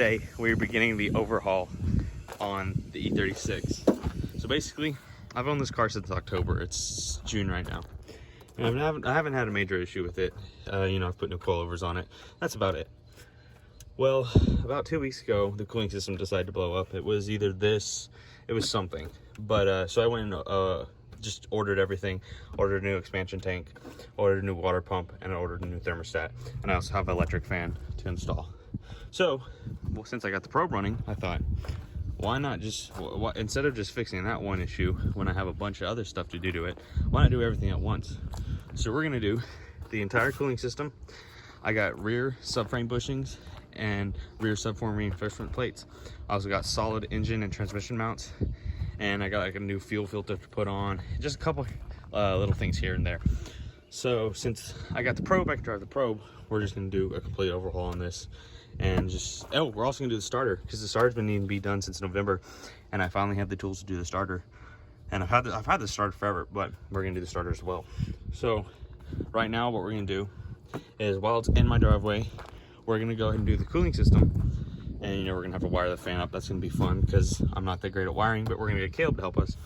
today we're beginning the overhaul on the E36. So basically, I've owned this car since October. It's June right now. And I haven't had a major issue with it. I've put new coilovers on it. That's about it. Well, about 2 weeks ago, the cooling system decided to blow up. It was either this, it was something. But so I went and just ordered everything, ordered a new expansion tank, ordered a new water pump, and I ordered a new thermostat. And I also have an electric fan to install. So, well, since I got the probe running, I thought, why not just, instead of just fixing that one issue when I have a bunch of other stuff to do to it, why not do everything at once? So we're gonna do the entire cooling system. I got rear subframe bushings and rear subframe reinforcement plates. I also got solid engine and transmission mounts, and I got like a new fuel filter to put on, just a couple little things here and there. So since I got the probe, I can drive the probe. We're just gonna do a complete overhaul on this, and just, oh, we're also gonna do the starter, because the starter's been needing to be done since November, and I finally have the tools to do the starter. And I've had the starter forever, but we're gonna do the starter as well. So right now what we're gonna do is, while it's in my driveway, we're gonna go ahead and do the cooling system. And we're gonna have to wire the fan up. That's gonna be fun because I'm not that great at wiring, but we're gonna get Caleb to help us.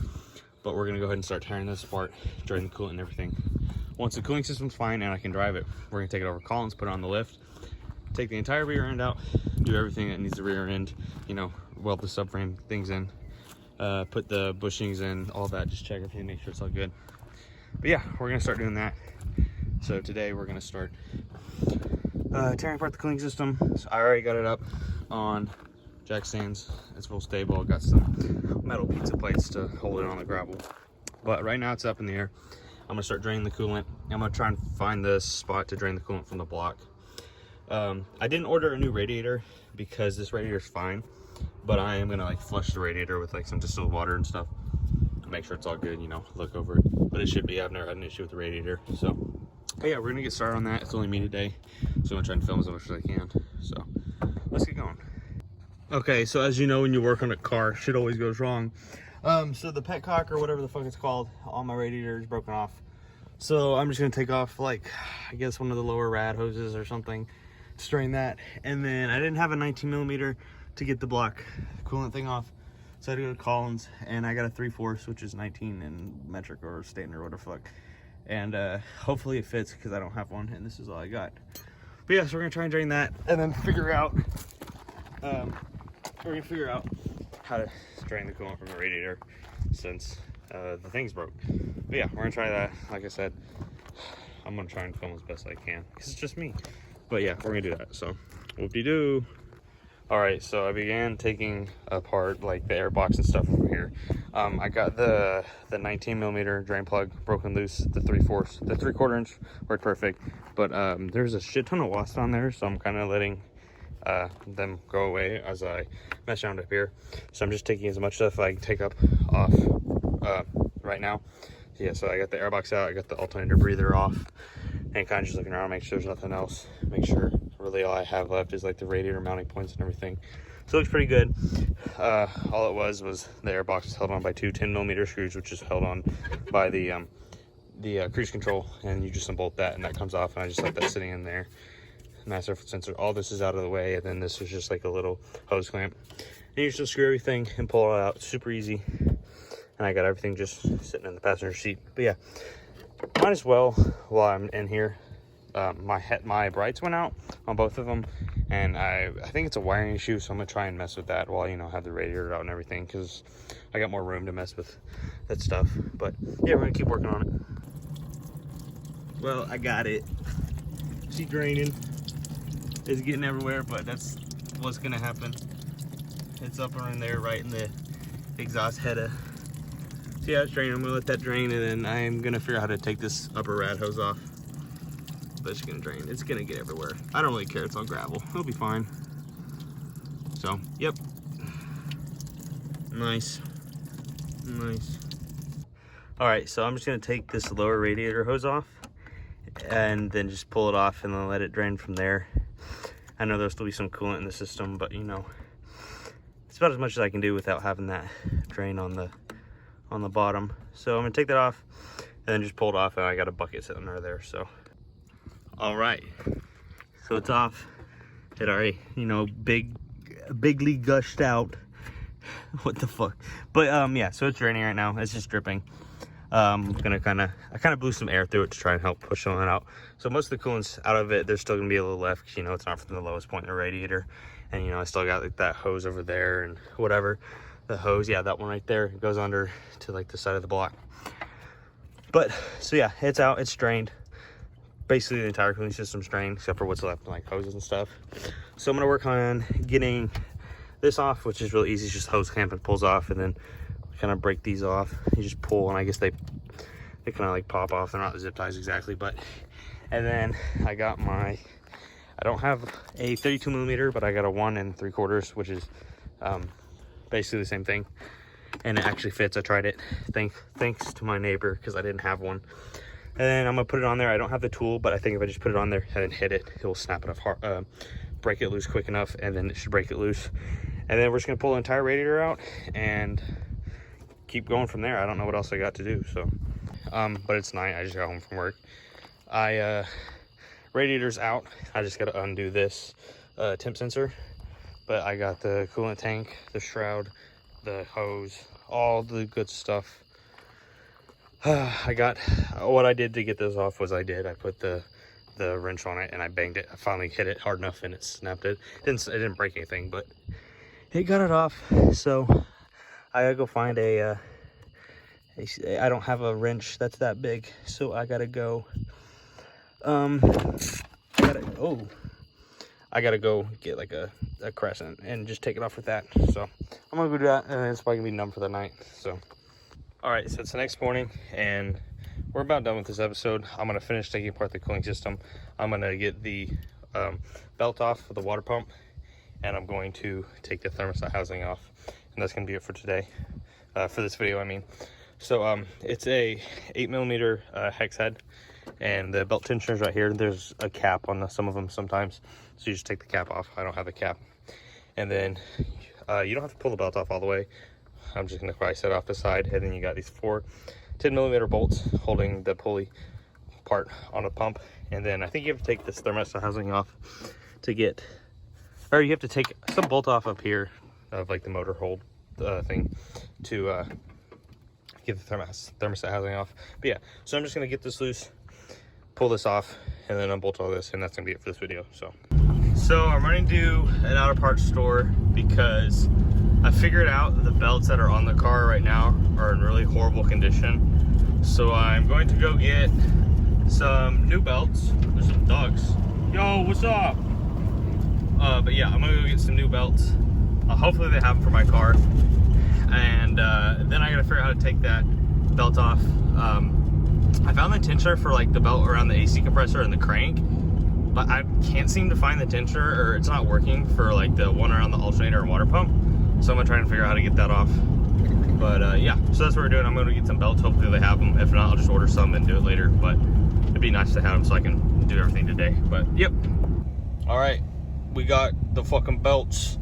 But we're gonna go ahead and start tearing this apart, drain the coolant and everything. Once the cooling system's fine and I can drive it, we're gonna take it over to Collins, put it on the lift, take the entire rear end out, do everything that needs the rear end, weld the subframe things in, put the bushings in, all that, just check everything, make sure it's all good. But yeah, we're gonna start doing that. So today we're gonna start tearing apart the cooling system. So I already got it up on jack stands. It's full stable. Got some metal pizza plates to hold it on the gravel. But right now it's up in the air. I'm gonna start draining the coolant. I'm gonna try and find the spot to drain the coolant from the block. I didn't order a new radiator because this radiator is fine, but I am gonna flush the radiator with some distilled water and stuff. Make sure it's all good, look over it. But it should be. I've never had an issue with the radiator. So, but yeah, we're gonna get started on that. It's only me today, so I'm gonna try and film as much as I can. So let's get going. Okay, so as you know, when you work on a car, shit always goes wrong. So the petcock, or whatever the fuck it's called, on my radiator is broken off. So I'm just gonna take off, I guess one of the lower rad hoses or something, strain that. And then I didn't have a 19mm to get the block coolant thing off, so I had to go to Collins, and I got a 3/4, which is 19 in metric or standard or whatever the fuck. And hopefully it fits, because I don't have one, and this is all I got. But yeah, so we're gonna try and drain that, and then figure out how to drain the coolant from the radiator, since the thing's broke. But yeah, we're gonna try that. Like I said, I'm gonna try and film as best I can, because it's just me. But yeah, we're gonna do that. So whoop-de-doo. All right, so I began taking apart the air box and stuff over here. I got the 19mm drain plug broken loose. The 3/4, the 3/4 inch worked perfect, but there's a shit ton of wasps on there, so I'm kind of letting them go away as I mess around up here. So I'm just taking as much stuff I can take off right now. Yeah, so I got the air box out, I got the alternator breather off, and kind of just looking around, make sure there's nothing else. Make sure really all I have left is the radiator mounting points and everything. So it looks pretty good. All it was the air box is held on by two 10mm screws, which is held on by the cruise control, and you just unbolt that and that comes off, and I just left that sitting in there. Master sensor, all this is out of the way, and then this is just a little hose clamp. And you just screw everything and pull it out, super easy. And I got everything just sitting in the passenger seat. But yeah, might as well, while I'm in here, my brights went out on both of them, and I think it's a wiring issue, so I'm gonna try and mess with that while have the radiator out and everything, because I got more room to mess with that stuff. But yeah, we're gonna keep working on it. Well, I got it. See, draining. It's getting everywhere, but that's what's gonna happen. It's up around there, right in the exhaust header. See how it's draining? I'm gonna let that drain, and then I'm gonna figure out how to take this upper rad hose off. But it's gonna drain. It's gonna get everywhere. I don't really care. It's all gravel. It'll be fine. So, yep. Nice. Nice. All right, so I'm just gonna take this lower radiator hose off, and then just pull it off, and then let it drain from there. I know there'll still be some coolant in the system, but it's about as much as I can do without having that drain on the bottom. So I'm gonna take that off and then just pull it off, and I got a bucket sitting under there. So all right, so it's off. It already, big bigly gushed out. What the fuck? But yeah, so it's raining right now. It's just dripping. I'm gonna I kind of blew some air through it to try and help push some of it out. So most of the coolant's out of it. There's still gonna be a little left because, you know, it's not from the lowest point in the radiator. And, you know, I still got like that hose over there and whatever. The hose, yeah, that one right there, it goes under to like the side of the block. But so yeah, it's out, it's drained. Basically the entire cooling system's drained except for what's left, like hoses and stuff. So I'm gonna work on getting this off, which is really easy. It's just hose clamp and pulls off, and then kind of break these off. You just pull, and I guess they kind of like pop off. They're not zip ties exactly, but. And then I got I don't have a 32 millimeter, but I got a 1 3/4, which is basically the same thing, and it actually fits. I tried it, thanks to my neighbor, because I didn't have one. And then I'm gonna put it on there. I don't have the tool, but I think if I just put it on there and then hit it, it will snap it off, break it loose quick enough, and then it should break it loose. And then we're just gonna pull the entire radiator out and keep going from there. I don't know what else I got to do. So but it's night. I just got home from work. Radiator's out. I just got to undo this temp sensor, but I got the coolant tank, the shroud, the hose, all the good stuff. What I did to get this off was I put the wrench on it and I banged it. I finally hit it hard enough and it snapped it. It didn't break anything, but it got it off. So I gotta go find I don't have a wrench that's that big, so I gotta go I gotta go get like a crescent and just take it off with that. So I'm gonna go do that, and it's probably gonna be numb for the night. So all right, so it's the next morning and we're about done with this episode. I'm gonna finish taking apart the cooling system. I'm gonna get the belt off for the water pump, and I'm going to take the thermostat housing off, and that's gonna be it for today, for this video, I mean. So it's a 8 millimeter hex head, and the belt tensioners right here. There's a cap on some of them sometimes, so you just take the cap off. I don't have a cap. And then you don't have to pull the belt off all the way. I'm just gonna probably set off the side, and then you got these 4 10 millimeter bolts holding the pulley part on a pump. And then I think you have to take this thermostat housing off to get, or you have to take some bolt off up here of like the motor hold thing to get the thermostat housing off. But yeah, so I'm just gonna get this loose, pull this off, and then unbolt all this, and that's gonna be it for this video. So I'm running to an auto parts store because I figured out the belts that are on the car right now are in really horrible condition. So I'm going to go get some new belts. There's some dogs. Yo, what's up? But yeah, I'm gonna go get some new belts. Hopefully they have them for my car. And then I gotta figure out how to take that belt off. I found the tensioner for like the belt around the AC compressor and the crank, but I can't seem to find the tensioner, or it's not working for like the one around the alternator and water pump. So I'm gonna try and figure out how to get that off. But yeah, so that's what we're doing. I'm gonna get some belts. Hopefully they have them. If not, I'll just order some and do it later. But it'd be nice to have them so I can do everything today. But yep. All right, we got the fucking belts.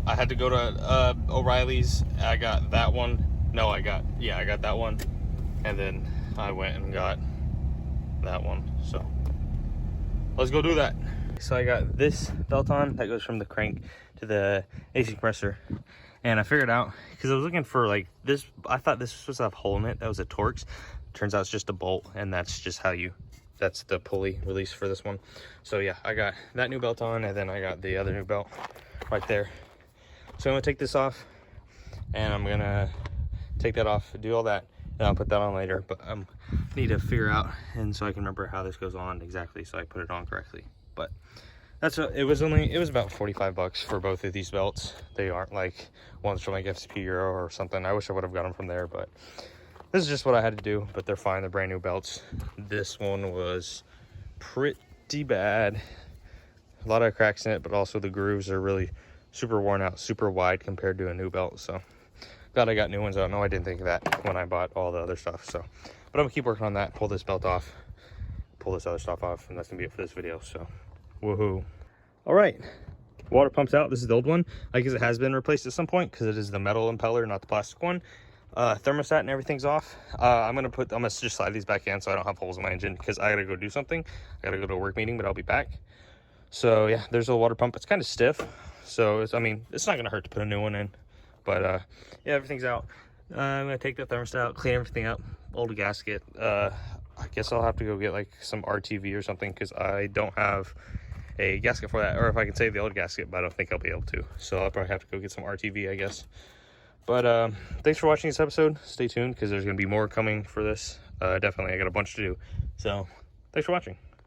I had to go to O'Reilly's. I got that one. No, I got that one. And then I went and got that one. So let's go do that. So I got this belt on that goes from the crank to the AC compressor. And I figured out, because I was looking for like this, I thought this was supposed to have a hole in it. That was a Torx. Turns out it's just a bolt, and that's just how that's the pulley release for this one. So yeah, I got that new belt on, and then I got the other new belt right there. So I'm gonna take this off, and I'm gonna take that off, do all that, and I'll put that on later. But I need to figure out, and so I can remember how this goes on exactly, so I put it on correctly. But that's what it was. It was about 45 bucks for both of these belts. They aren't like ones from like FCP Euro or something. I wish I would have got them from there, but this is just what I had to do. But they're fine. They're brand new belts. This one was pretty bad. A lot of cracks in it, but also the grooves are really super worn out, super wide compared to a new belt. So glad I got new ones. I don't know, I didn't think of that when I bought all the other stuff. So, but I'm gonna keep working on that. Pull this belt off, pull this other stuff off, and that's gonna be it for this video. So woohoo. All right, water pump's out. This is the old one. I guess it has been replaced at some point because it is the metal impeller, not the plastic one. Thermostat and everything's off. I'm gonna just slide these back in so I don't have holes in my engine, because I gotta go do something. I gotta go to a work meeting, but I'll be back. So yeah, there's a water pump. It's kind of stiff, So I mean, it's not gonna hurt to put a new one in. But yeah, everything's out. I'm gonna take the thermostat out, clean everything up, old gasket. I guess I'll have to go get like some RTV or something, because I don't have a gasket for that, or if I can save the old gasket, but I don't think I'll be able to. So I'll probably have to go get some RTV, I guess. But thanks for watching this episode. Stay tuned, because there's gonna be more coming for this. Definitely, I got a bunch to do. So thanks for watching.